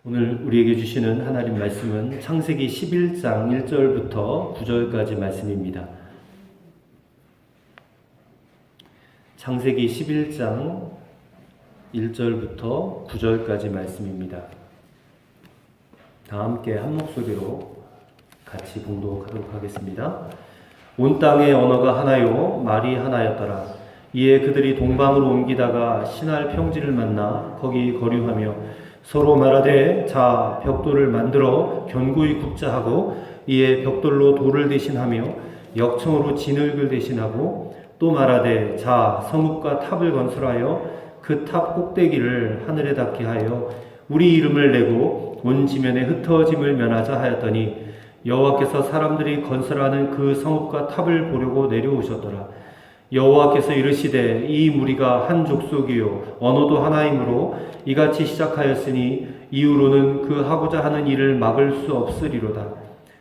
오늘 우리에게 주시는 하나님 말씀은 창세기 11장 1절부터 9절까지 말씀입니다. 창세기 11장 1절부터 9절까지 말씀입니다. 다 함께 한 목소리로 같이 봉독하도록 하겠습니다. 온 땅의 언어가 하나요 말이 하나였더라. 이에 그들이 동방으로 옮기다가 신할 평지를 만나 거기 거류하며 서로 말하되 자 벽돌을 만들어 견고히 굽자 하고 이에 벽돌로 돌을 대신하며 역청으로 진흙을 대신하고 또 말하되 자 성읍과 탑을 건설하여 그 탑 꼭대기를 하늘에 닿게 하여 우리 이름을 내고 온 지면에 흩어짐을 면하자 하였더니 여호와께서 사람들이 건설하는 그 성읍과 탑을 보려고 내려오셨더라. 여호와께서 이르시되 이 무리가 한 족속이요 언어도 하나이므로 이같이 시작하였으니 이후로는 그 하고자 하는 일을 막을 수 없으리로다.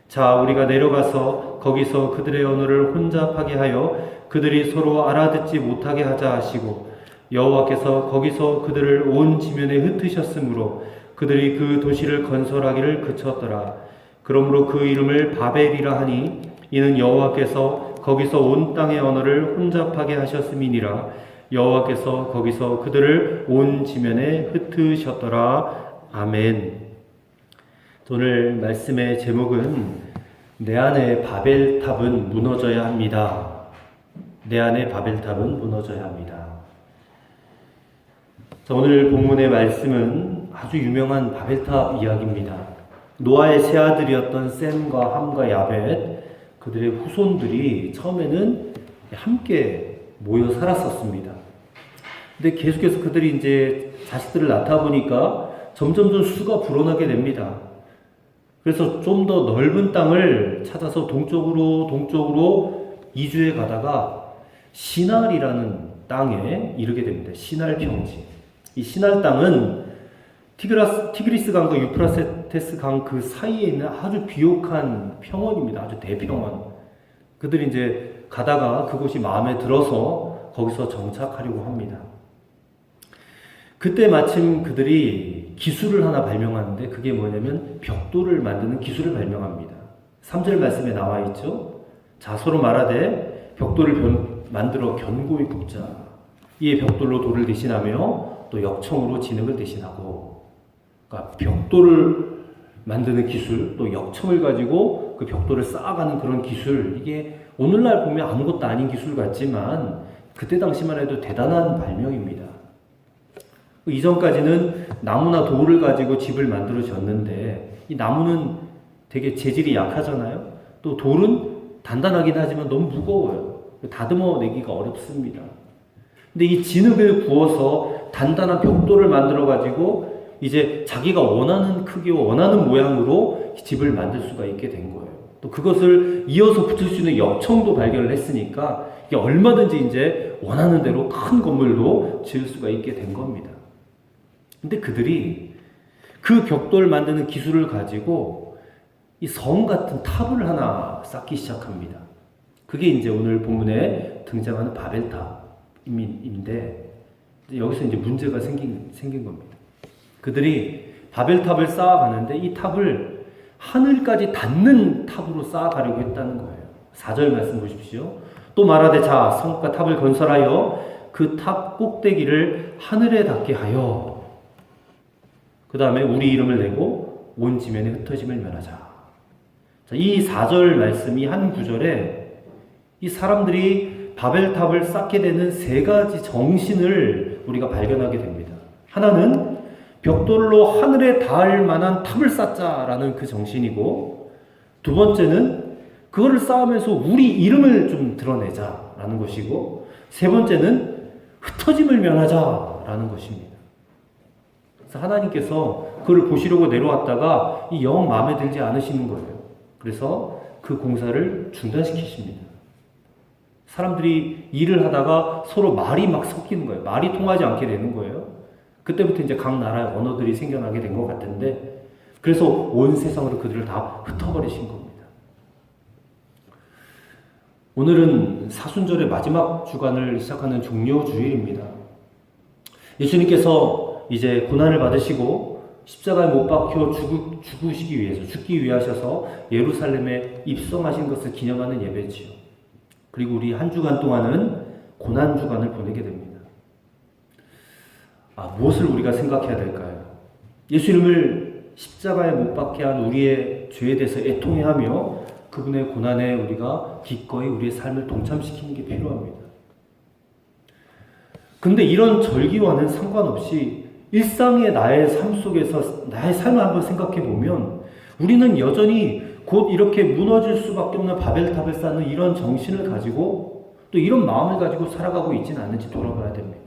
자 우리가 내려가서 거기서 그들의 언어를 혼잡하게 하여 그들이 서로 알아듣지 못하게 하자 하시고 여호와께서 거기서 그들을 온 지면에 흩으셨으므로 그들이 그 도시를 건설하기를 그쳤더라. 그러므로 그 이름을 바벨이라 하니 이는 여호와께서 거기서 온 땅의 언어를 혼잡하게 하셨음이니라. 여호와께서 거기서 그들을 온 지면에 흩으셨더라. 아멘. 오늘 말씀의 제목은 내 안의 바벨탑은 무너져야 합니다. 내 안의 바벨탑은 무너져야 합니다. 자, 오늘 본문의 말씀은 아주 유명한 바벨탑 이야기입니다. 노아의 세 아들이었던 셈과 함과 야벳 그들의 후손들이 처음에는 함께 모여 살았었습니다. 근데 계속해서 그들이 이제 자식들을 낳다 보니까 점점 수가 불어나게 됩니다. 그래서 좀 더 넓은 땅을 찾아서 동쪽으로 이주해 가다가 시날이라는 땅에 이르게 됩니다. 시날 평지. 이 시날 땅은 티그리스 강과 유프라테스 강 그 사이에 있는 아주 비옥한 평원입니다. 아주 대평원. 그들이 이제 가다가 그곳이 마음에 들어서 거기서 정착하려고 합니다. 그때 마침 그들이 기술을 하나 발명하는데 그게 뭐냐면 벽돌을 만드는 기술을 발명합니다. 3절 말씀에 나와 있죠. 자 서로 말하되 벽돌을 만들어 견고히 굽자. 이에 벽돌로 돌을 대신하며 또 역청으로 진흙을 대신하고, 그러니까 벽돌을 만드는 기술, 또 역청을 가지고 그 벽돌을 쌓아가는 그런 기술, 이게 오늘날 보면 아무것도 아닌 기술 같지만 그때 당시만 해도 대단한 발명입니다. 이전까지는 나무나 돌을 가지고 집을 만들어 졌는데 이 나무는 되게 재질이 약하잖아요. 또 돌은 단단하긴 하지만 너무 무거워요. 다듬어 내기가 어렵습니다. 근데 이 진흙을 부어서 단단한 벽돌을 만들어 가지고 이제 자기가 원하는 크기와 원하는 모양으로 집을 만들 수가 있게 된 거예요. 또 그것을 이어서 붙일 수 있는 역청도 발견을 했으니까 이게 얼마든지 이제 원하는 대로 큰 건물도 지을 수가 있게 된 겁니다. 근데 그들이 그 벽돌 만드는 기술을 가지고 이 성 같은 탑을 하나 쌓기 시작합니다. 그게 이제 오늘 본문에 등장하는 바벨탑인데 여기서 이제 문제가 생긴 겁니다. 그들이 바벨탑을 쌓아가는데 이 탑을 하늘까지 닿는 탑으로 쌓아가려고 했다는 거예요. 4절 말씀 보십시오. 또 말하되 자 성과 탑을 건설하여 그 탑 꼭대기를 하늘에 닿게 하여 그 다음에 우리 이름을 내고 온 지면에 흩어짐을 면하자. 자, 이 4절 말씀이 한 구절에 이 사람들이 바벨탑을 쌓게 되는 세 가지 정신을 우리가 발견하게 됩니다. 하나는 벽돌로 하늘에 닿을 만한 탑을 쌓자라는 그 정신이고, 두 번째는 그거를 쌓으면서 우리 이름을 좀 드러내자라는 것이고, 세 번째는 흩어짐을 면하자라는 것입니다. 그래서 하나님께서 그걸 보시려고 내려왔다가 이 영 마음에 들지 않으시는 거예요. 그래서 그 공사를 중단시키십니다. 사람들이 일을 하다가 서로 말이 막 섞이는 거예요. 말이 통하지 않게 되는 거예요. 그때부터 이제 각 나라의 언어들이 생겨나게 된 것 같은데, 그래서 온 세상으로 그들을 다 흩어버리신 겁니다. 오늘은 사순절의 마지막 주간을 시작하는 종료주일입니다. 예수님께서 이제 고난을 받으시고 십자가에 못 박혀 죽으시기 위해서, 죽기 위하셔서 예루살렘에 입성하신 것을 기념하는 예배지요. 그리고 우리 한 주간 동안은 고난 주간을 보내게 됩니다. 무엇을 우리가 생각해야 될까요? 예수님을 십자가에 못 박게 한 우리의 죄에 대해서 애통해하며 그분의 고난에 우리가 기꺼이 우리의 삶을 동참시키는 게 필요합니다. 근데 이런 절기와는 상관없이 일상의 나의 삶 속에서 나의 삶을 한번 생각해 보면 우리는 여전히 곧 이렇게 무너질 수밖에 없는 바벨탑을 쌓는 이런 정신을 가지고 또 이런 마음을 가지고 살아가고 있지는 않은지 돌아봐야 됩니다.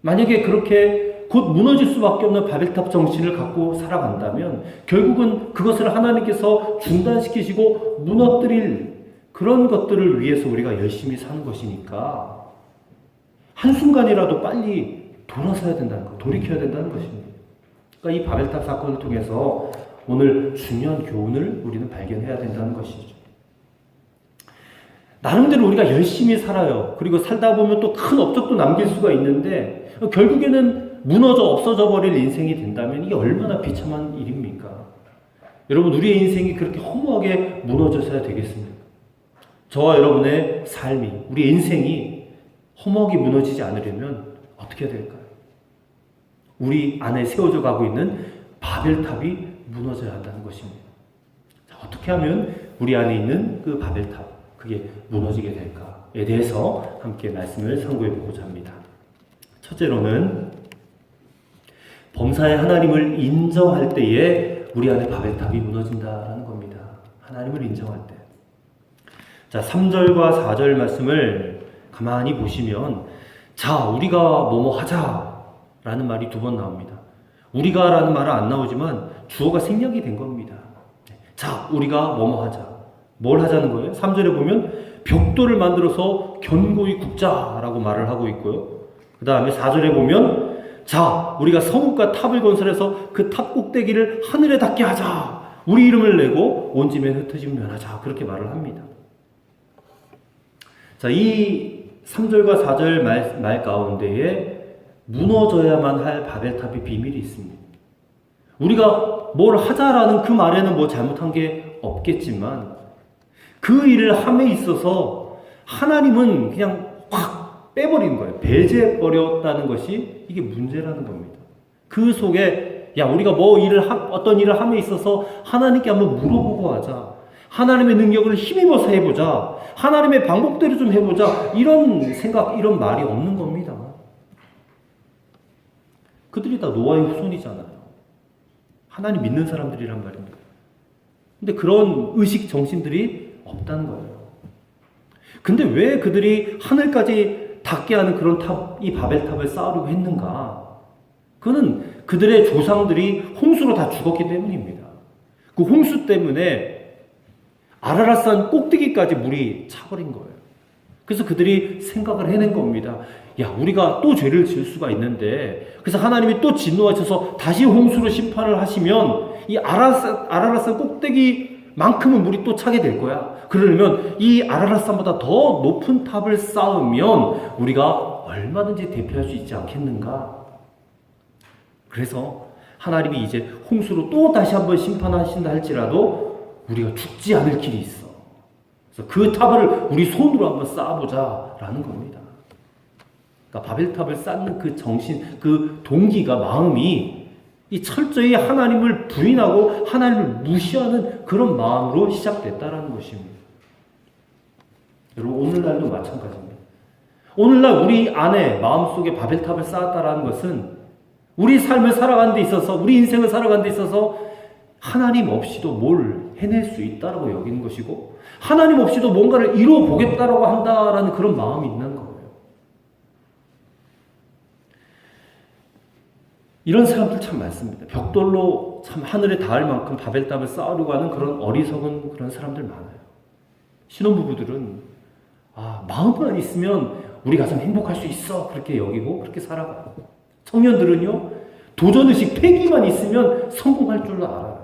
만약에 그렇게 곧 무너질 수밖에 없는 바벨탑 정신을 갖고 살아간다면 결국은 그것을 하나님께서 중단시키시고 무너뜨릴 그런 것들을 위해서 우리가 열심히 사는 것이니까 한순간이라도 빨리 돌아서야 된다는 것, 돌이켜야 된다는 것입니다. 그러니까 이 바벨탑 사건을 통해서 오늘 중요한 교훈을 우리는 발견해야 된다는 것이죠. 나름대로 우리가 열심히 살아요. 그리고 살다 보면 또 큰 업적도 남길 수가 있는데 결국에는 무너져 없어져 버릴 인생이 된다면 이게 얼마나 비참한 일입니까? 여러분, 우리의 인생이 그렇게 허무하게 무너져서야 되겠습니까? 저와 여러분의 삶이, 우리 인생이 허무하게 무너지지 않으려면 어떻게 해야 될까요? 우리 안에 세워져 가고 있는 바벨탑이 무너져야 한다는 것입니다. 자, 어떻게 하면 우리 안에 있는 그 바벨탑, 그게 무너지게 될까에 대해서 함께 말씀을 상고해 보고자 합니다. 첫째로는 범사의 하나님을 인정할 때에 우리 안에 바벨탑이 무너진다라는 겁니다. 하나님을 인정할 때. 자, 3절과 4절 말씀을 가만히 보시면 자, 우리가 뭐뭐 하자 라는 말이 2번 나옵니다. 우리가 라는 말은 안 나오지만 주어가 생략이 된 겁니다. 자, 우리가 뭐뭐 하자. 뭘 하자는 거예요? 3절에 보면 벽돌을 만들어서 견고히 굽자라고 말을 하고 있고요. 그 다음에 4절에 보면 자, 우리가 성읍과 탑을 건설해서 그 탑 꼭대기를 하늘에 닿게 하자. 우리 이름을 내고 온 지면 흩어짐을 면하자. 그렇게 말을 합니다. 자, 이 3절과 4절 말 가운데에 무너져야만 할 바벨탑의 비밀이 있습니다. 우리가 뭘 하자라는 그 말에는 뭐 잘못한 게 없겠지만 그 일을 함에 있어서 하나님은 그냥 확 빼버린 거예요. 배제해버렸다는 것이 이게 문제라는 겁니다. 그 속에 우리가 어떤 일을 함에 있어서 하나님께 한번 물어보고 하자. 하나님의 능력을 힘입어서 해보자. 하나님의 방법대로 좀 해보자. 이런 생각, 이런 말이 없는 겁니다. 그들이 다 노아의 후손이잖아요. 하나님 믿는 사람들이란 말입니다. 근데 그런 의식 정신들이 없다는 거예요. 근데 왜 그들이 하늘까지 닿게 하는 그런 탑, 이 바벨탑을 쌓으려고 했는가? 그는 그들의 조상들이 홍수로 다 죽었기 때문입니다. 그 홍수 때문에 아라랏산 꼭대기까지 물이 차버린 거예요. 그래서 그들이 생각을 해낸 겁니다. 우리가 또 죄를 지을 수가 있는데, 그래서 하나님이 또 진노하셔서 다시 홍수로 심판을 하시면 이 아라랏산 꼭대기만큼은 물이 또 차게 될 거야. 그러려면 이 아라랏산보다 더 높은 탑을 쌓으면 우리가 얼마든지 대피할 수 있지 않겠는가? 그래서 하나님이 이제 홍수로 또 다시 한번 심판하신다 할지라도 우리가 죽지 않을 길이 있어. 그래서 그 탑을 우리 손으로 한번 쌓아보자라는 겁니다. 그러니까 바벨탑을 쌓는 그 정신, 그 동기가, 마음이 이 철저히 하나님을 부인하고 하나님을 무시하는 그런 마음으로 시작됐다라는 것입니다. 여러분, 오늘날도 마찬가지입니다. 오늘날 우리 안에 마음속에 바벨탑을 쌓았다라는 것은 우리 삶을 살아가는 데 있어서, 우리 인생을 살아가는 데 있어서 하나님 없이도 뭘 해낼 수 있다라고 여기는 것이고, 하나님 없이도 뭔가를 이루어보겠다라고 한다라는 그런 마음이 있는 거예요. 이런 사람들 참 많습니다. 벽돌로 참 하늘에 닿을 만큼 바벨탑을 쌓으려고 하는 그런 어리석은 그런 사람들 많아요. 신혼부부들은 마음만 있으면 우리 가정 행복할 수 있어, 그렇게 여기고 그렇게 살아가요. 청년들은요, 도전의식, 패기만 있으면 성공할 줄 알아요.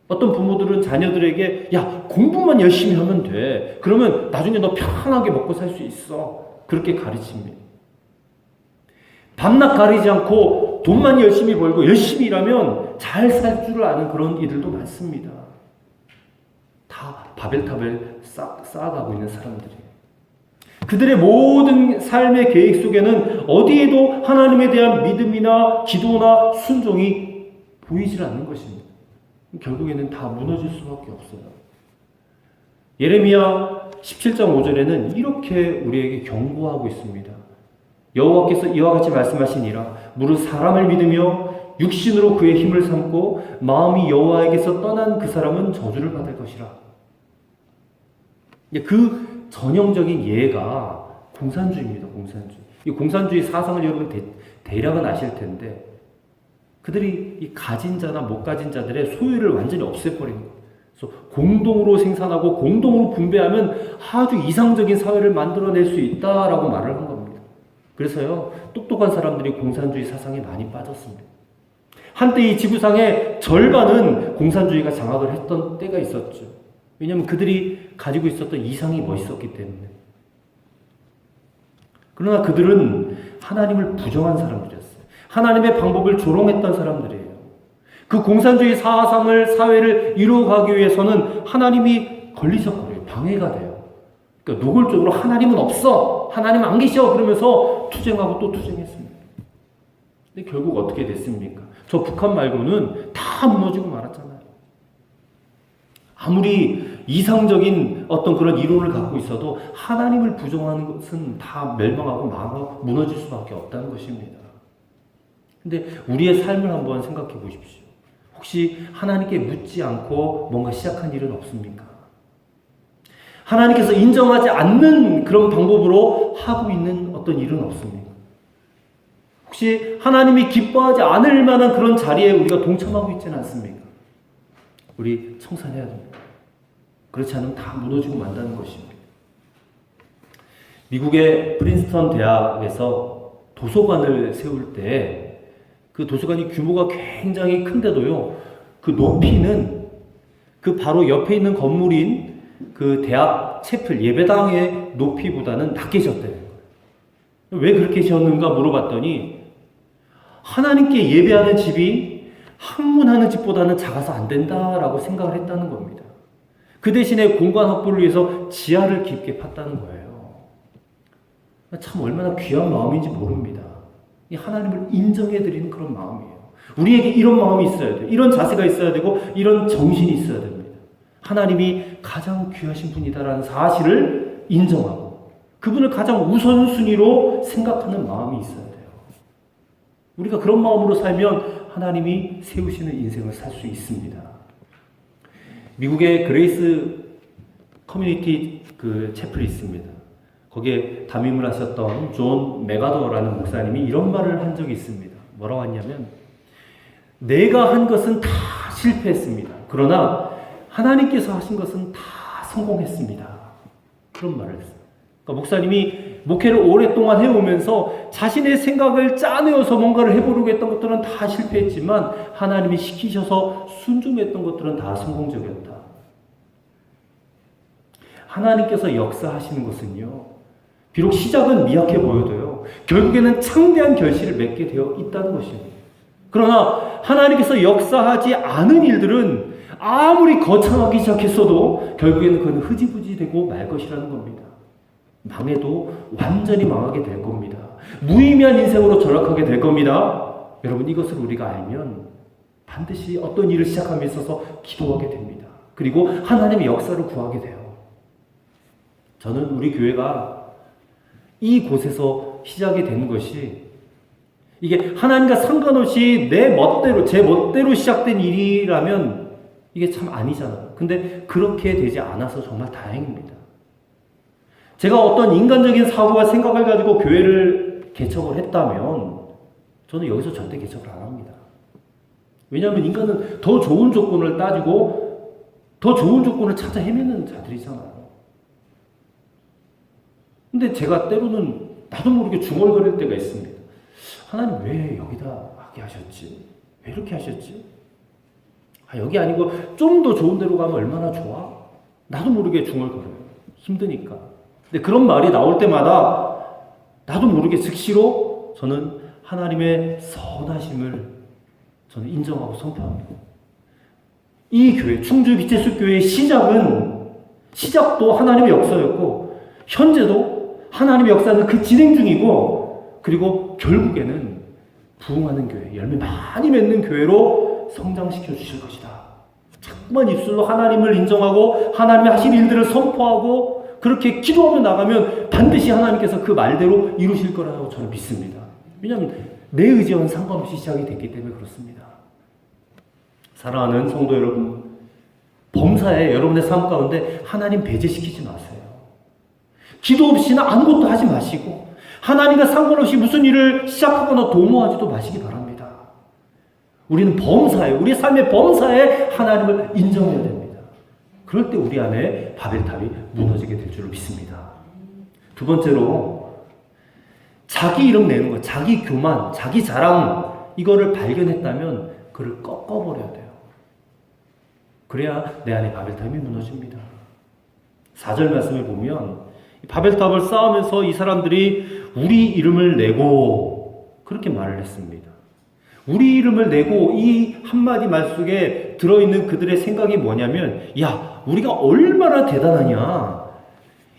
어떤 부모들은 자녀들에게 공부만 열심히 하면 돼. 그러면 나중에 너 편하게 먹고 살 수 있어. 그렇게 가르칩니다. 밤낮 가리지 않고 돈만 열심히 벌고 열심히 일하면 잘 살 줄 아는 그런 이들도 많습니다. 다 바벨탑을 쌓아가고 있는 사람들이에요. 그들의 모든 삶의 계획 속에는 어디에도 하나님에 대한 믿음이나 기도나 순종이 보이질 않는 것입니다. 결국에는 다 무너질 수밖에 없어요. 예레미야 17장 5절에는 이렇게 우리에게 경고하고 있습니다. 여호와께서 이와 같이 말씀하시니라. 무릇 사람을 믿으며 육신으로 그의 힘을 삼고 마음이 여호와에게서 떠난 그 사람은 저주를 받을 것이라. 그 전형적인 예가 공산주의입니다. 공산주의. 이 공산주의 사상을 여러분 대략은 아실 텐데 그들이 이 가진 자나 못 가진 자들의 소유를 완전히 없애버리는 거예요. 그래서 공동으로 생산하고 공동으로 분배하면 아주 이상적인 사회를 만들어낼 수 있다라고 말을 한 겁니다. 그래서요, 똑똑한 사람들이 공산주의 사상에 많이 빠졌습니다. 한때 이 지구상의 절반은 공산주의가 장악을 했던 때가 있었죠. 왜냐하면 그들이 가지고 있었던 이상이 멋있었기 때문에. 그러나 그들은 하나님을 부정한 사람들이었어요. 하나님의 방법을 조롱했던 사람들이에요. 그 공산주의 사회를 이루어가기 위해서는 하나님이 걸리적거려요. 방해가 돼요. 그러니까 노골적으로 하나님은 없어, 하나님 안 계셔 그러면서 투쟁하고 또 투쟁했습니다. 근데 결국 어떻게 됐습니까? 저 북한 말고는 다 무너지고 말았잖아요. 아무리 이상적인 어떤 그런 이론을 갖고 있어도 하나님을 부정하는 것은 다 멸망하고 망하고 무너질 수밖에 없다는 것입니다. 근데 우리의 삶을 한번 생각해 보십시오. 혹시 하나님께 묻지 않고 뭔가 시작한 일은 없습니까? 하나님께서 인정하지 않는 그런 방법으로 하고 있는 어떤 일은 없습니까? 혹시 하나님이 기뻐하지 않을 만한 그런 자리에 우리가 동참하고 있지는 않습니까? 우리 청산해야 됩니다. 그렇지 않으면 다 무너지고 만다는 것입니다. 미국의 프린스턴 대학에서 도서관을 세울 때 그 도서관이 규모가 굉장히 큰데도요, 그 높이는 그 바로 옆에 있는 건물인 그 대학 채플 예배당의 높이보다는 낮게 지었다는 거예요. 왜 그렇게 지었는가 물어봤더니 하나님께 예배하는 집이 학문하는 집보다는 작아서 안 된다라고 생각을 했다는 겁니다. 그 대신에 공간 확보를 위해서 지하를 깊게 팠다는 거예요. 참 얼마나 귀한 마음인지 모릅니다. 이 하나님을 인정해드리는 그런 마음이에요. 우리에게 이런 마음이 있어야 돼요. 이런 자세가 있어야 되고 이런 정신이 있어야 됩니다. 하나님이 가장 귀하신 분이다라는 사실을 인정하고 그분을 가장 우선순위로 생각하는 마음이 있어야 돼요. 우리가 그런 마음으로 살면 하나님이 세우시는 인생을 살 수 있습니다. 미국의 그레이스 커뮤니티 그 채플이 있습니다. 거기에 담임을 하셨던 존 메가더라는 목사님이 이런 말을 한 적이 있습니다. 뭐라고 했냐면 내가 한 것은 다 실패했습니다. 그러나 하나님께서 하신 것은 다 성공했습니다. 그런 말을 했어요. 그러니까 목사님이 목회를 오랫동안 해오면서 자신의 생각을 짜내어서 뭔가를 해보려고 했던 것들은 다 실패했지만 하나님이 시키셔서 순종했던 것들은 다 성공적이었다. 하나님께서 역사하시는 것은요, 비록 시작은 미약해 보여도요, 결국에는 창대한 결실을 맺게 되어 있다는 것입니다. 그러나 하나님께서 역사하지 않은 일들은 아무리 거창하기 시작했어도 결국에는 그건 흐지부지 되고 말 것이라는 겁니다. 망해도 완전히 망하게 될 겁니다. 무의미한 인생으로 전락하게 될 겁니다. 여러분, 이것을 우리가 알면 반드시 어떤 일을 시작함에 있어서 기도하게 됩니다. 그리고 하나님의 역사를 구하게 돼요. 저는 우리 교회가 이 곳에서 시작이 된 것이 이게 하나님과 상관없이 내 멋대로, 제 멋대로 시작된 일이라면 이게 참 아니잖아요. 근데 그렇게 되지 않아서 정말 다행입니다. 제가 어떤 인간적인 사고와 생각을 가지고 교회를 개척을 했다면 저는 여기서 절대 개척을 안 합니다. 왜냐하면 인간은 더 좋은 조건을 따지고 더 좋은 조건을 찾아 헤매는 자들이잖아요. 근데 제가 때로는 나도 모르게 중얼거릴 때가 있습니다. 하나님 왜 여기다 하게 하셨지? 왜 이렇게 하셨지? 여기 아니고 좀 더 좋은 데로 가면 얼마나 좋아? 나도 모르게 중얼거려요. 힘드니까. 근데 그런 말이 나올 때마다 나도 모르게 즉시로 저는 하나님의 선하심을 저는 인정하고 선포합니다. 이 교회, 충주 빛의 숲 교회의 시작도 하나님의 역사였고, 현재도 하나님의 역사는 그 진행 중이고, 그리고 결국에는 부흥하는 교회, 열매 많이 맺는 교회로 성장시켜 주실 것이다. 자꾸만 입술로 하나님을 인정하고 하나님의 하실 일들을 선포하고 그렇게 기도하며 나가면 반드시 하나님께서 그 말대로 이루실 거라고 저는 믿습니다. 왜냐하면 내 의지와는 상관없이 시작이 됐기 때문에 그렇습니다. 사랑하는 성도 여러분, 범사에 여러분의 삶 가운데 하나님 배제시키지 마세요. 기도 없이는 아무것도 하지 마시고 하나님과 상관없이 무슨 일을 시작하거나 도모하지도 마시기 바랍니다. 우리는 범사에, 우리 삶의 범사에 하나님을 인정해야 됩니다. 그럴 때 우리 안에 바벨탑이 무너지게 될 줄로 믿습니다. 두 번째로 자기 이름 내는 것, 자기 교만, 자기 자랑 이거를 발견했다면 그를 꺾어버려야 돼요. 그래야 내 안에 바벨탑이 무너집니다. 4절 말씀을 보면 바벨탑을 쌓으면서 이 사람들이 우리 이름을 내고 그렇게 말을 했습니다. 우리 이름을 내고 이 한마디 말 속에 들어있는 그들의 생각이 뭐냐면, 야, 우리가 얼마나 대단하냐.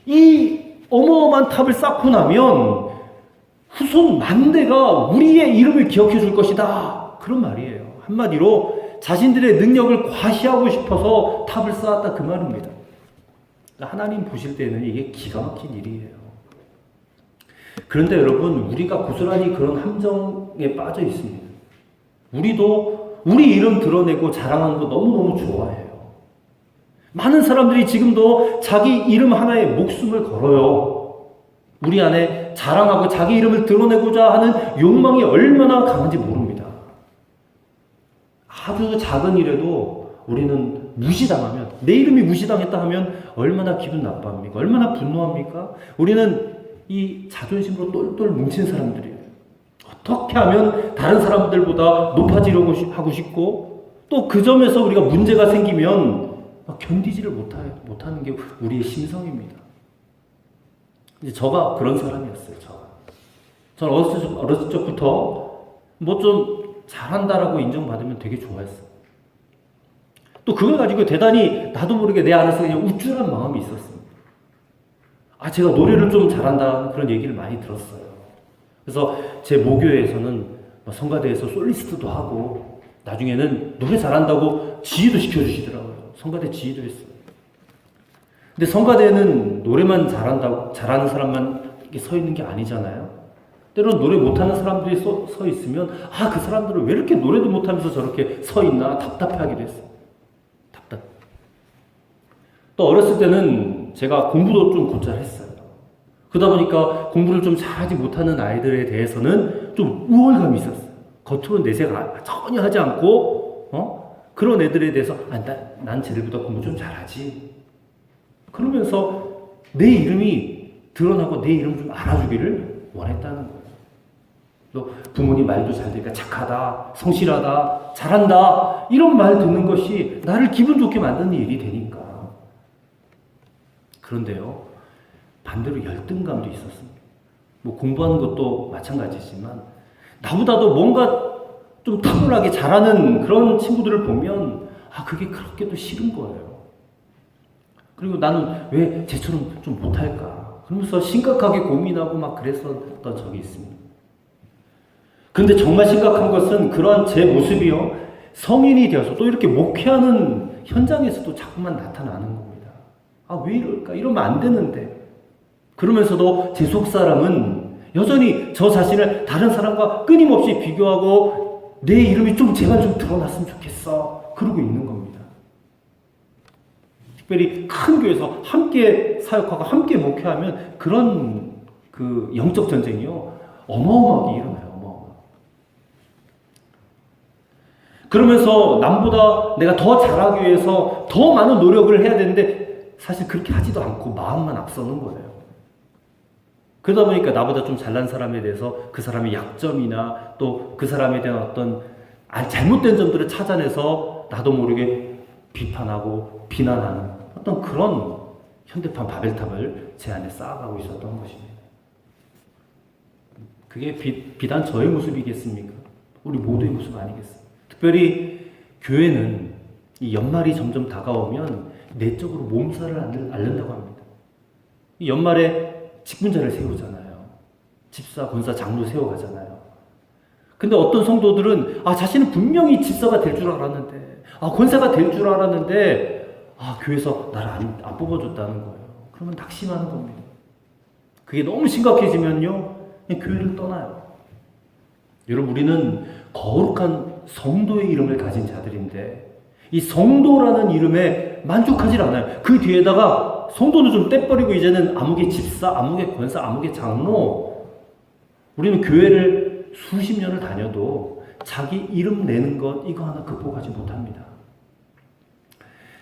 이 어마어마한 탑을 쌓고 나면 후손 만대가 우리의 이름을 기억해 줄 것이다. 그런 말이에요. 한마디로 자신들의 능력을 과시하고 싶어서 탑을 쌓았다 그 말입니다. 하나님 보실 때는 이게 기가 막힌 일이에요. 그런데 여러분, 우리가 고스란히 그런 함정에 빠져 있습니다. 우리도 우리 이름 드러내고 자랑하는 거 너무너무 좋아해요. 많은 사람들이 지금도 자기 이름 하나에 목숨을 걸어요. 우리 안에 자랑하고 자기 이름을 드러내고자 하는 욕망이 얼마나 강한지 모릅니다. 아주 작은 일에도 우리는 무시당하면, 내 이름이 무시당했다 하면 얼마나 기분 나빠합니까? 얼마나 분노합니까? 우리는 이 자존심으로 똘똘 뭉친 사람들이에요. 어떻게 하면 다른 사람들보다 높아지려고 하고 싶고, 또 그 점에서 우리가 문제가 생기면 견디지를 못하는 게 우리의 심성입니다. 이제 저가 그런 사람이었어요. 저는 어렸을 적부터 뭐 좀 잘한다라고 인정받으면 되게 좋아했어요. 또 그걸 가지고 대단히 나도 모르게 내 안에서 그냥 우쭐한 마음이 있었습니다. 제가 노래를 좀 잘한다는 그런 얘기를 많이 들었어요. 그래서 제 모교에서는 성가대에서 솔리스트도 하고 나중에는 노래 잘한다고 지휘도 시켜주시더라고요. 성가대 지휘도 했어요. 근데 성가대는 노래만 잘하는 사람만 이렇게 서 있는 게 아니잖아요. 때로는 노래 못하는 사람들이 서 있으면 그 사람들은 왜 이렇게 노래도 못하면서 저렇게 서 있나 답답해하기도 했어요. 또 어렸을 때는 제가 공부도 좀 곧잘 했어요. 그러다 보니까 공부를 좀 잘하지 못하는 아이들에 대해서는 좀 우월감이 있었어요. 겉으로는 내색 전혀 하지 않고 그런 애들에 대해서 난 쟤들보다 공부 좀 잘하지. 그러면서 내 이름이 드러나고 내 이름 좀 알아주기를 원했다는 거예요. 또 부모님 말도 잘 들으니까 착하다, 성실하다, 잘한다 이런 말 듣는 것이 나를 기분 좋게 만드는 일이 되니까. 그런데요, 반대로 열등감도 있었습니다. 뭐 공부하는 것도 마찬가지지만 나보다도 뭔가 좀 탁월하게 잘하는 그런 친구들을 보면 그게 그렇게도 싫은 거예요. 그리고 나는 왜 쟤처럼 좀 못할까? 그러면서 심각하게 고민하고 막 그랬었던 적이 있습니다. 근데 정말 심각한 것은 그러한 제 모습이요, 성인이 되어서 또 이렇게 목회하는 현장에서도 자꾸만 나타나는 겁니다. 왜 이럴까? 이러면 안 되는데. 그러면서도 제 속사람은 여전히 저 자신을 다른 사람과 끊임없이 비교하고 내 이름이 좀 제발 좀 드러났으면 좋겠어. 그러고 있는 겁니다. 특별히 큰 교회에서 함께 사역하고 함께 목회하면 그런 그 영적 전쟁이요, 어마어마하게 일어나요. 그러면서 남보다 내가 더 잘하기 위해서 더 많은 노력을 해야 되는데 사실 그렇게 하지도 않고 마음만 앞서는 거예요. 그러다 보니까 나보다 좀 잘난 사람에 대해서 그 사람의 약점이나 또 그 사람에 대한 어떤 잘못된 점들을 찾아내서 나도 모르게 비판하고 비난하는 어떤 그런 현대판 바벨탑을 제 안에 쌓아가고 있었던 것입니다. 그게 비단 저의 모습이겠습니까? 우리 모두의 모습 아니겠습니까? 특별히 교회는 이 연말이 점점 다가오면 내적으로 몸살을 앓는다고 합니다. 이 연말에 직분자를 세우잖아요. 집사, 권사, 장로 세워가잖아요. 근데 어떤 성도들은 자신은 분명히 집사가 될 줄 알았는데, 권사가 될 줄 알았는데, 교회에서 나를 안 뽑아줬다는 거예요. 그러면 낙심하는 겁니다. 그게 너무 심각해지면요, 그냥 교회를 떠나요. 여러분, 우리는 거룩한 성도의 이름을 가진 자들인데, 이 성도라는 이름에 만족하지 않아요. 그 뒤에다가 성도는 좀 떼버리고 이제는 아무개 집사, 아무개 권사, 아무개 장로. 우리는 교회를 수십 년을 다녀도 자기 이름 내는 것 이거 하나 극복하지 못합니다.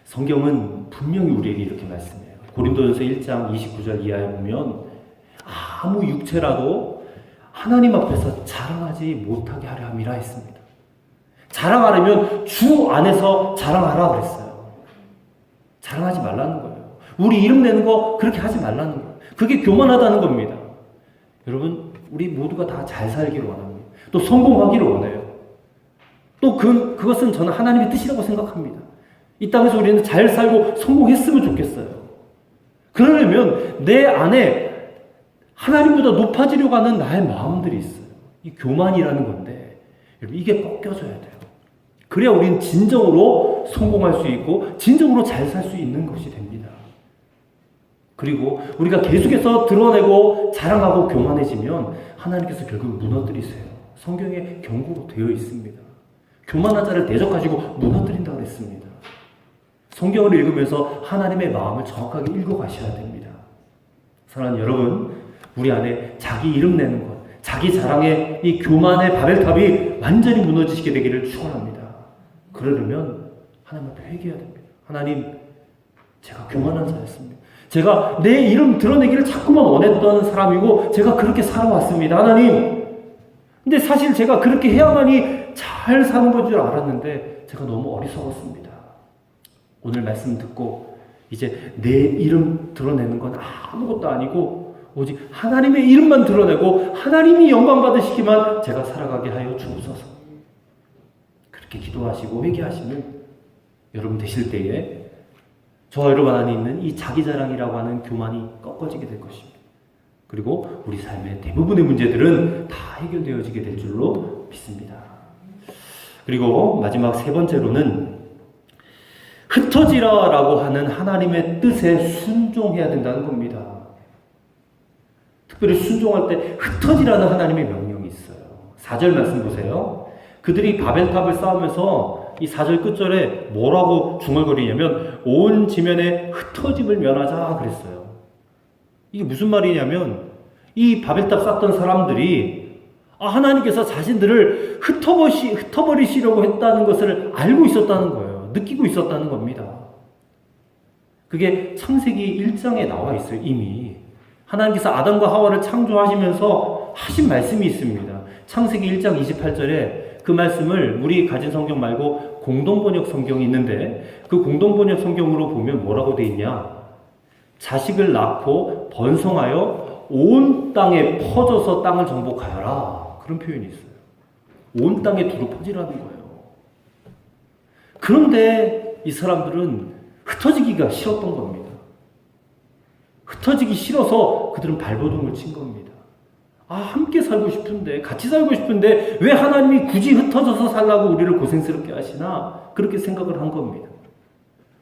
성경은 분명히 우리에게 이렇게 말씀해요. 고린도전서 1장 29절 이하에 보면 아무 육체라도 하나님 앞에서 자랑하지 못하게 하려 함이라 했습니다. 자랑하려면 주 안에서 자랑하라 그랬어요. 자랑하지 말라는 거예요. 우리 이름 내는 거 그렇게 하지 말라는 거예요. 그게 교만하다는 겁니다. 여러분, 우리 모두가 다 잘 살기를 원합니다. 또 성공하기를 원해요. 또 그것은 저는 하나님의 뜻이라고 생각합니다. 이 땅에서 우리는 잘 살고 성공했으면 좋겠어요. 그러려면 내 안에 하나님보다 높아지려고 하는 나의 마음들이 있어요. 이 교만이라는 건데, 여러분, 이게 꺾여져야 돼요. 그래야 우리는 진정으로 성공할 수 있고 진정으로 잘 살 수 있는 것이 됩니다. 그리고 우리가 계속해서 드러내고 자랑하고 교만해지면 하나님께서 결국 무너뜨리세요. 성경에 경고로 되어 있습니다. 교만한 자를 대적하시고 무너뜨린다고 했습니다. 성경을 읽으면서 하나님의 마음을 정확하게 읽어가셔야 됩니다. 사랑하는 여러분, 우리 안에 자기 이름 내는 것, 자기 자랑의 이 교만의 바벨탑이 완전히 무너지시게 되기를 축원합니다. 그러려면 하나님 앞에 회개해야 됩니다. 하나님, 제가 교만한 자였습니다. 제가 내 이름 드러내기를 자꾸만 원했던 사람이고 제가 그렇게 살아왔습니다. 하나님, 근데 사실 제가 그렇게 해야만이 잘 사는 건 줄 알았는데 제가 너무 어리석었습니다. 오늘 말씀 듣고 이제 내 이름 드러내는 건 아무것도 아니고 오직 하나님의 이름만 드러내고 하나님이 영광 받으시기만 제가 살아가게 하여 주옵소서. 그렇게 기도하시고 회개하시면 여러분 되실 때에 저와 여러분 안에 있는 이 자기 자랑이라고 하는 교만이 꺾어지게 될 것입니다. 그리고 우리 삶의 대부분의 문제들은 다 해결되어지게 될 줄로 믿습니다. 그리고 마지막 세 번째로는 흩어지라라고 하는 하나님의 뜻에 순종해야 된다는 겁니다. 특별히 순종할 때 흩어지라는 하나님의 명령이 있어요. 4절 말씀 보세요. 그들이 바벨탑을 쌓으면서 이 4절 끝절에 뭐라고 중얼거리냐면 온 지면에 흩어짐을 면하자 그랬어요. 이게 무슨 말이냐면 이 바벨탑 쌓던 사람들이 하나님께서 자신들을 흩어버리시려고 했다는 것을 알고 있었다는 거예요. 느끼고 있었다는 겁니다. 그게 창세기 1장에 나와 있어요. 이미 하나님께서 아담과 하와를 창조하시면서 하신 말씀이 있습니다. 창세기 1장 28절에 그 말씀을 우리 가진 성경 말고 공동번역 성경이 있는데 그 공동번역 성경으로 보면 뭐라고 돼 있냐? 자식을 낳고 번성하여 온 땅에 퍼져서 땅을 정복하여라. 그런 표현이 있어요. 온 땅에 두루 퍼지라는 거예요. 그런데 이 사람들은 흩어지기가 싫었던 겁니다. 흩어지기 싫어서 그들은 발버둥을 친 겁니다. 함께 살고 싶은데, 같이 살고 싶은데 왜 하나님이 굳이 흩어져서 살라고 우리를 고생스럽게 하시나? 그렇게 생각을 한 겁니다.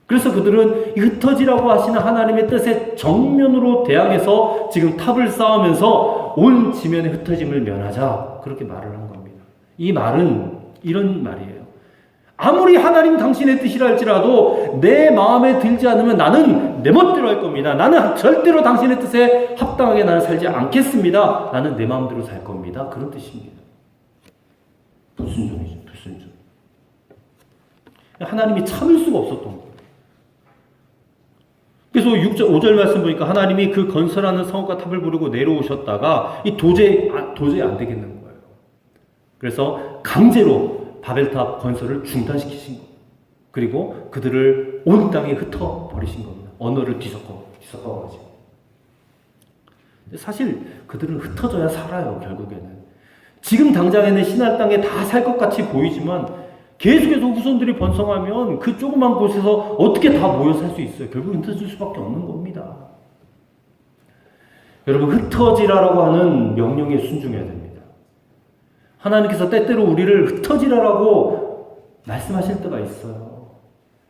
그래서 그들은 이 흩어지라고 하시는 하나님의 뜻에 정면으로 대항해서 지금 탑을 쌓으면서 온 지면의 흩어짐을 면하자 그렇게 말을 한 겁니다. 이 말은 이런 말이에요. 아무리 하나님 당신의 뜻이라 할지라도 내 마음에 들지 않으면 나는 내 멋대로 할 겁니다. 나는 절대로 당신의 뜻에 합당하게 나는 살지 않겠습니다. 나는 내 마음대로 살 겁니다. 그런 뜻입니다. 불순종이죠. 불순종. 하나님이 참을 수가 없었던 거예요. 그래서 5절 말씀 보니까 하나님이 그 건설하는 성읍과 탑을 부르고 내려오셨다가 이 도저히 안 되겠는 거예요. 그래서 강제로 바벨탑 건설을 중단시키신 겁니다. 그리고 그들을 온 땅에 흩어버리신 겁니다. 언어를 뒤섞어가지고. 사실 그들은 흩어져야 살아요. 결국에는. 지금 당장에는 신할 땅에 다 살 것 같이 보이지만 계속해서 후손들이 번성하면 그 조그만 곳에서 어떻게 다 모여 살 수 있어요? 결국 흩어질 수밖에 없는 겁니다. 여러분, 흩어지라라고 하는 명령에 순종해야 됩니다. 하나님께서 때때로 우리를 흩어지라라고 말씀하실 때가 있어요.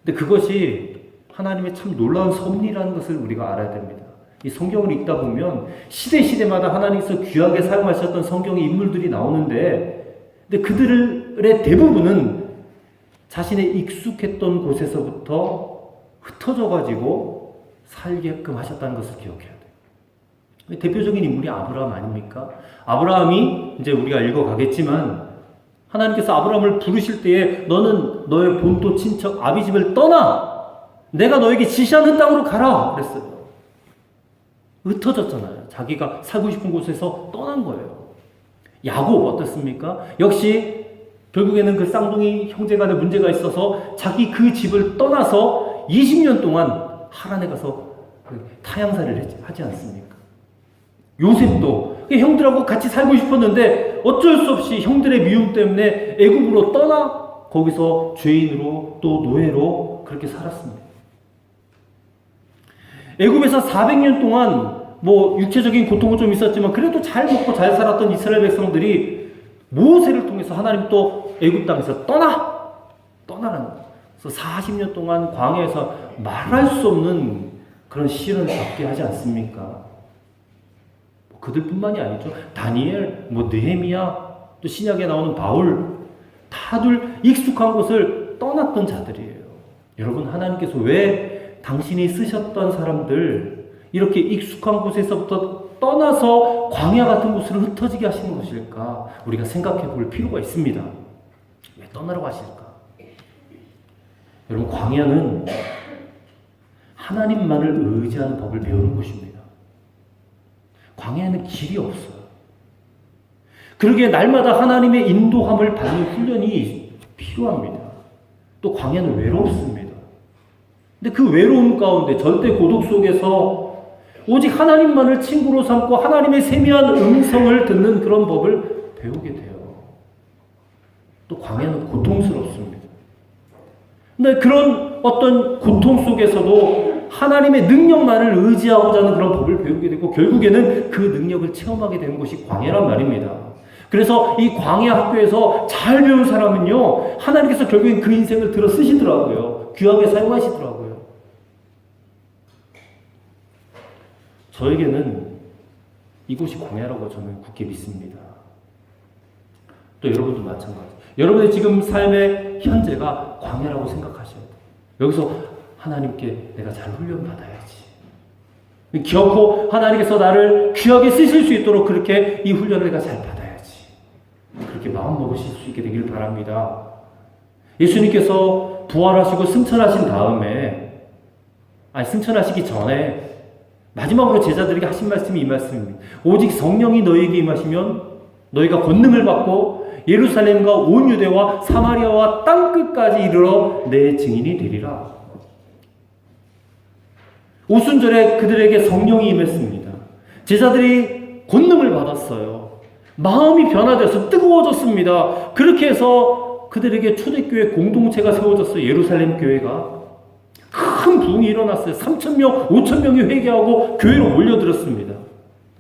근데 그것이 하나님의 참 놀라운 섭리라는 것을 우리가 알아야 됩니다. 이 성경을 읽다 보면 시대마다 하나님께서 귀하게 사용하셨던 성경의 인물들이 나오는데, 근데 그들의 대부분은 자신의 익숙했던 곳에서부터 흩어져가지고 살게끔 하셨다는 것을 기억해야 돼요. 대표적인 인물이 아브라함 아닙니까? 아브라함이 이제 우리가 읽어가겠지만 하나님께서 아브라함을 부르실 때에 너는 너의 본토 친척 아비집을 떠나 내가 너에게 지시하는 땅으로 가라 그랬어요. 흩어졌잖아요. 자기가 살고 싶은 곳에서 떠난 거예요. 야곱 어떻습니까? 역시 결국에는 그 쌍둥이 형제간에 문제가 있어서 자기 그 집을 떠나서 20년 동안 하란에 가서 타향살이를 하지 않습니까? 요셉도 형들하고 같이 살고 싶었는데 어쩔 수 없이 형들의 미움 때문에 애굽으로 떠나 거기서 죄인으로 또 노예로 그렇게 살았습니다. 애굽에서 400년 동안 뭐 육체적인 고통은 좀 있었지만 그래도 잘 먹고 잘 살았던 이스라엘 백성들이 모세를 통해서 하나님 또 애굽 땅에서 떠나라는 거예요. 그래서 40년 동안 광야에서 말할 수 없는 그런 시련을 겪게 하지 않습니까? 그들뿐만이 아니죠. 다니엘, 느헤미야, 또 신약에 나오는 바울, 다들 익숙한 곳을 떠났던 자들이에요. 여러분, 하나님께서 왜 당신이 쓰셨던 사람들 이렇게 익숙한 곳에서부터 떠나서 광야 같은 곳으로 흩어지게 하시는 것일까? 우리가 생각해 볼 필요가 있습니다. 왜 떠나라고 하실까? 여러분, 광야는 하나님만을 의지하는 법을 배우는 곳입니다. 광야에는 길이 없어요. 그러기에 날마다 하나님의 인도함을 받는 훈련이 필요합니다. 또 광야는 외롭습니다. 근데 그 외로움 가운데 절대 고독 속에서 오직 하나님만을 친구로 삼고 하나님의 세미한 음성을 듣는 그런 법을 배우게 돼요. 또 광야는 고통스럽습니다. 근데 그런 어떤 고통 속에서도 하나님의 능력만을 의지하고자 하는 그런 법을 배우게 되고 결국에는 그 능력을 체험하게 되는 것이 광야란 말입니다. 그래서 이 광야 학교에서 잘 배운 사람은요, 하나님께서 결국엔 그 인생을 들어 쓰시더라고요. 귀하게 사용하시더라고요. 저에게는 이곳이 광야라고 저는 굳게 믿습니다. 또 여러분도 마찬가지. 여러분의 지금 삶의 현재가 광야라고 생각하셔야 돼요. 여기서 하나님께 내가 잘 훈련받아야지. 결코 하나님께서 나를 귀하게 쓰실 수 있도록 그렇게 이 훈련을 내가 잘 받아야지. 그렇게 마음먹으실 수 있게 되길 바랍니다. 예수님께서 부활하시고 승천하신 다음에, 승천하시기 전에 마지막으로 제자들에게 하신 말씀이 이 말씀입니다. 오직 성령이 너희에게 임하시면 너희가 권능을 받고 예루살렘과 온 유대와 사마리아와 땅끝까지 이르러 내 증인이 되리라. 오순절에 그들에게 성령이 임했습니다. 제자들이 권능을 받았어요. 마음이 변화되어서 뜨거워졌습니다. 그렇게 해서 그들에게 초대교회 공동체가 세워졌어요. 예루살렘 교회가. 큰 부흥이 일어났어요. 3,000명, 5,000명이 회개하고 교회로 몰려들었습니다.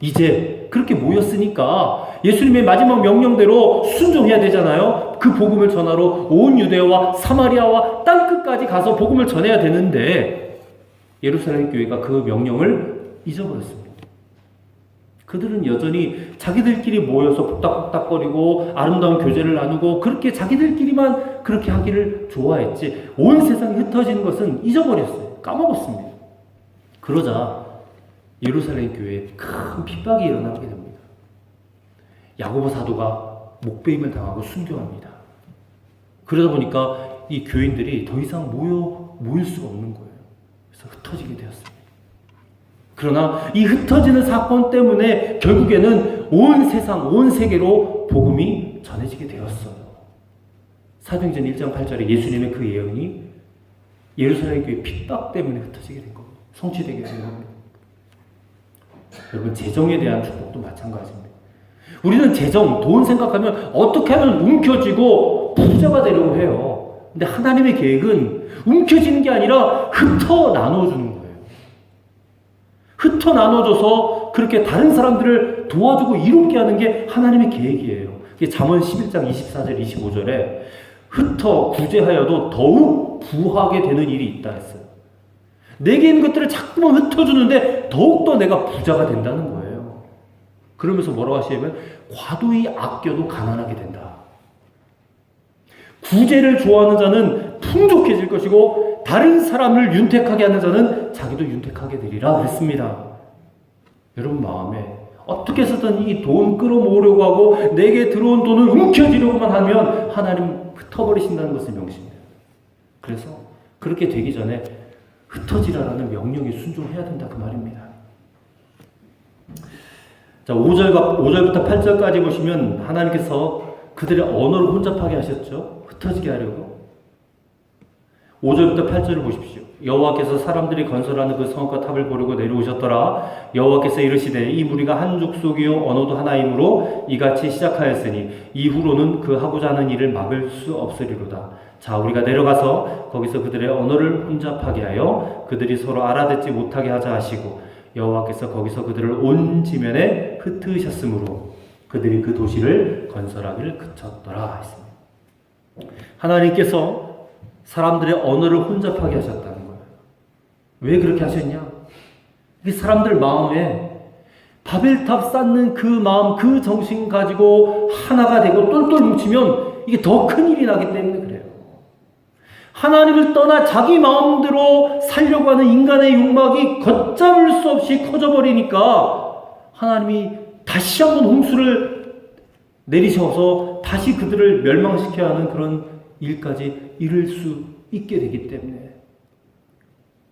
이제 그렇게 모였으니까 예수님의 마지막 명령대로 순종해야 되잖아요. 그 복음을 전하러 온 유대와 사마리아와 땅끝까지 가서 복음을 전해야 되는데 예루살렘 교회가 그 명령을 잊어버렸습니다. 그들은 여전히 자기들끼리 모여서 복닥복닥거리고 아름다운 교제를 나누고 그렇게 자기들끼리만 그렇게 하기를 좋아했지 온 세상이 흩어지는 것은 잊어버렸어요. 까먹었습니다. 그러자 예루살렘 교회에 큰 핍박이 일어나게 됩니다. 야고보 사도가 목베임을 당하고 순교합니다. 그러다 보니까 이 교인들이 더 이상 모일 수가 없는 거예요. 그래서 흩어지게 되었습니다. 그러나 이 흩어지는 사건 때문에 결국에는 온 세상, 온 세계로 복음이 전해지게 되었어요. 사도행전 1장 8절에 예수님의 그 예언이 예루살렘 교회 핍박 때문에 흩어지게 된 겁니다. 성취되게 된 겁니다. 여러분, 재정에 대한 축복도 마찬가지입니다. 우리는 재정, 돈 생각하면 어떻게 하면 움켜쥐고 부자가 되려고 해요. 근데 하나님의 계획은 움켜쥐는 게 아니라 흩어 나눠주는 거예요. 흩어 나눠줘서 그렇게 다른 사람들을 도와주고 이롭게 하는 게 하나님의 계획이에요. 잠언 11장 24절 25절에 흩어 구제하여도 더욱 부하게 되는 일이 있다 했어요. 내게 있는 것들을 자꾸만 흩어주는데 더욱더 내가 부자가 된다는 거예요. 그러면서 뭐라고 하시냐면 과도히 아껴도 가난하게 된다. 구제를 좋아하는 자는 풍족해질 것이고 다른 사람을 윤택하게 하는 자는 자기도 윤택하게 되리라 그랬습니다. 여러분 마음에 어떻게 해서든 이 돈 끌어모으려고 하고 내게 들어온 돈을 움켜쥐려고만 하면 하나님 흩어버리신다는 것을 명심해요. 그래서 그렇게 되기 전에 흩어지라라는 명령에 순종해야 된다 그 말입니다. 자, 5절부터 8절까지 보시면 하나님께서 그들의 언어를 혼잡하게 하셨죠. 흩어지게 하려고. 5절부터 8절을 보십시오. 여호와께서 사람들이 건설하는 그 성읍과 탑을 보려고 내려오셨더라. 여호와께서 이르시되 이 무리가 한 족속이요 언어도 하나이므로 이같이 시작하였으니 이후로는 그 하고자 하는 일을 막을 수 없으리로다. 자, 우리가 내려가서 거기서 그들의 언어를 혼잡하게 하여 그들이 서로 알아듣지 못하게 하자 하시고 여호와께서 거기서 그들을 온 지면에 흩으셨으므로 그들이 그 도시를 건설하기를 그쳤더라 했습니다. 하나님께서 사람들의 언어를 혼잡하게 하셨다는 거예요. 왜 그렇게 하셨냐? 이 사람들 마음에 바벨탑 쌓는 그 마음, 그 정신 가지고 하나가 되고 똘똘 뭉치면 이게 더 큰 일이 나기 때문에 그래요. 하나님을 떠나 자기 마음대로 살려고 하는 인간의 욕망이 걷잡을 수 없이 커져버리니까 하나님이 다시 한번 홍수를 내리셔서 다시 그들을 멸망시켜야 하는 그런 일까지 이룰 수 있게 되기 때문에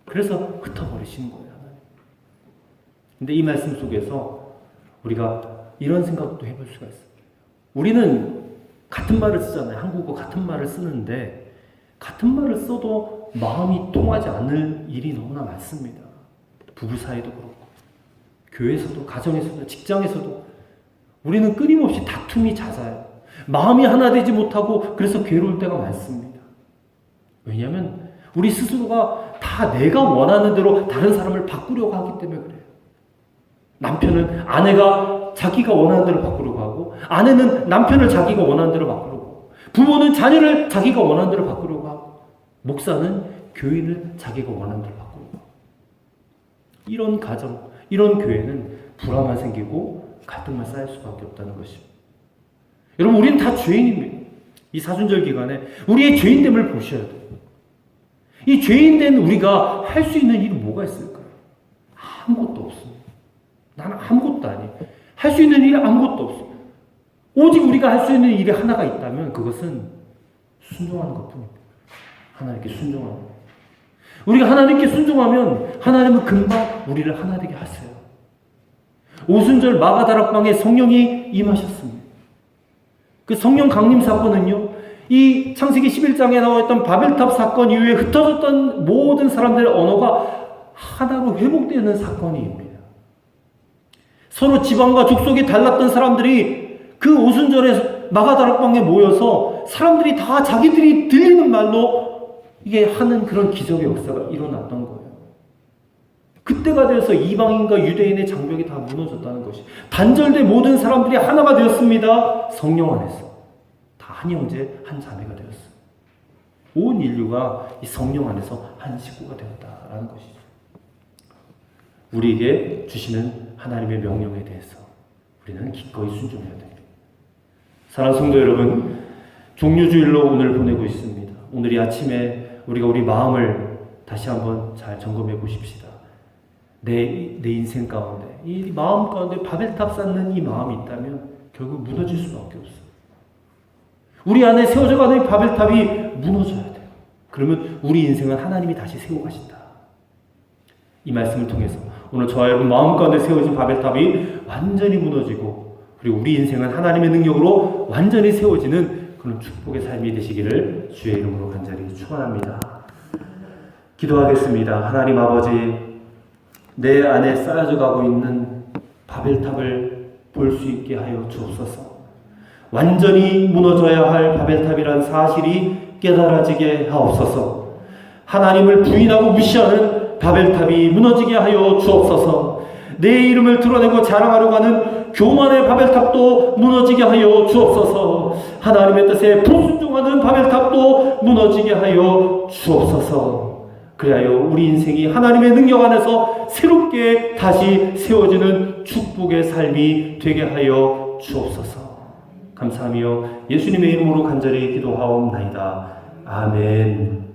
그래서 흩어버리시는 거예요. 근데 이 말씀 속에서 우리가 이런 생각도 해볼 수가 있어요. 우리는 같은 말을 쓰잖아요. 한국어 같은 말을 쓰는데 같은 말을 써도 마음이 통하지 않을 일이 너무나 많습니다. 부부 사이도 그렇고 교회에서도 가정에서도 직장에서도 우리는 끊임없이 다툼이 잦아요. 마음이 하나 되지 못하고 그래서 괴로울 때가 많습니다. 왜냐하면 우리 스스로가 다 내가 원하는 대로 다른 사람을 바꾸려고 하기 때문에 그래요. 남편은 아내가 자기가 원하는 대로 바꾸려고 하고 아내는 남편을 자기가 원하는 대로 바꾸려고 하고 부모는 자녀를 자기가 원하는 대로 바꾸려고 하고 목사는 교인을 자기가 원하는 대로 바꾸려고 하고 이런 가정, 이런 교회는 불화만 생기고 갈등만 쌓일 수밖에 없다는 것입니다. 여러분 우리는 다 죄인입니다. 이 사순절 기간에 우리의 죄인됨을 보셔야 돼요. 이 죄인된 우리가 할 수 있는 일이 뭐가 있을까요? 아무것도 없습니다. 나는 아무것도 아니에요. 할 수 있는 일이 아무것도 없어요. 오직 우리가 할 수 있는 일이 하나가 있다면 그것은 순종하는 것뿐입니다. 하나님께 순종하는 것. 우리가 하나님께 순종하면 하나님은 금방 우리를 하나 되게 하세요. 오순절 마가다락방에 성령이 임하셨습니다. 그 성령 강림 사건은요, 이 창세기 11장에 나와있던 바벨탑 사건 이후에 흩어졌던 모든 사람들의 언어가 하나로 회복되는 사건입니다. 서로 지방과 족속이 달랐던 사람들이 그 오순절에 마가다락방에 모여서 사람들이 다 자기들이 들리는 말로 이게 하는 그런 기적의 역사가 일어났던 거예요. 그때가 되어서 이방인과 유대인의 장벽이 다 무너졌다는 것이 단절된 모든 사람들이 하나가 되었습니다. 성령 안에서 다 한 형제 한 자매가 되었어요. 온 인류가 이 성령 안에서 한 식구가 되었다라는 것이죠. 우리에게 주시는 하나님의 명령에 대해서 우리는 기꺼이 순종해야 됩니다. 사랑하는 성도 여러분, 종료주일로 오늘 보내고 있습니다. 오늘 이 아침에 우리가 우리 마음을 다시 한번 잘 점검해 보십시다. 내 인생 가운데, 이 마음 가운데 바벨탑 쌓는 이 마음이 있다면 결국 무너질 수밖에 없어요. 우리 안에 세워져가는 바벨탑이 무너져야 돼요. 그러면 우리 인생은 하나님이 다시 세워가신다. 이 말씀을 통해서 오늘 저와 여러분 마음 가운데 세워진 바벨탑이 완전히 무너지고 그리고 우리 인생은 하나님의 능력으로 완전히 세워지는 그런 축복의 삶이 되시기를 주의 이름으로 간절히 축원합니다. 기도하겠습니다. 하나님 아버지, 내 안에 쌓여져 가고 있는 바벨탑을 볼 수 있게 하여 주옵소서. 완전히 무너져야 할 바벨탑이란 사실이 깨달아지게 하옵소서. 하나님을 부인하고 무시하는 바벨탑이 무너지게 하여 주옵소서. 내 이름을 드러내고 자랑하려고 하는 교만의 바벨탑도 무너지게 하여 주옵소서. 하나님의 뜻에 불순종하는 바벨탑도 무너지게 하여 주옵소서. 그리하여 우리 인생이 하나님의 능력 안에서 새롭게 다시 세워지는 축복의 삶이 되게 하여 주옵소서. 감사하며 예수님의 이름으로 간절히 기도하옵나이다. 아멘.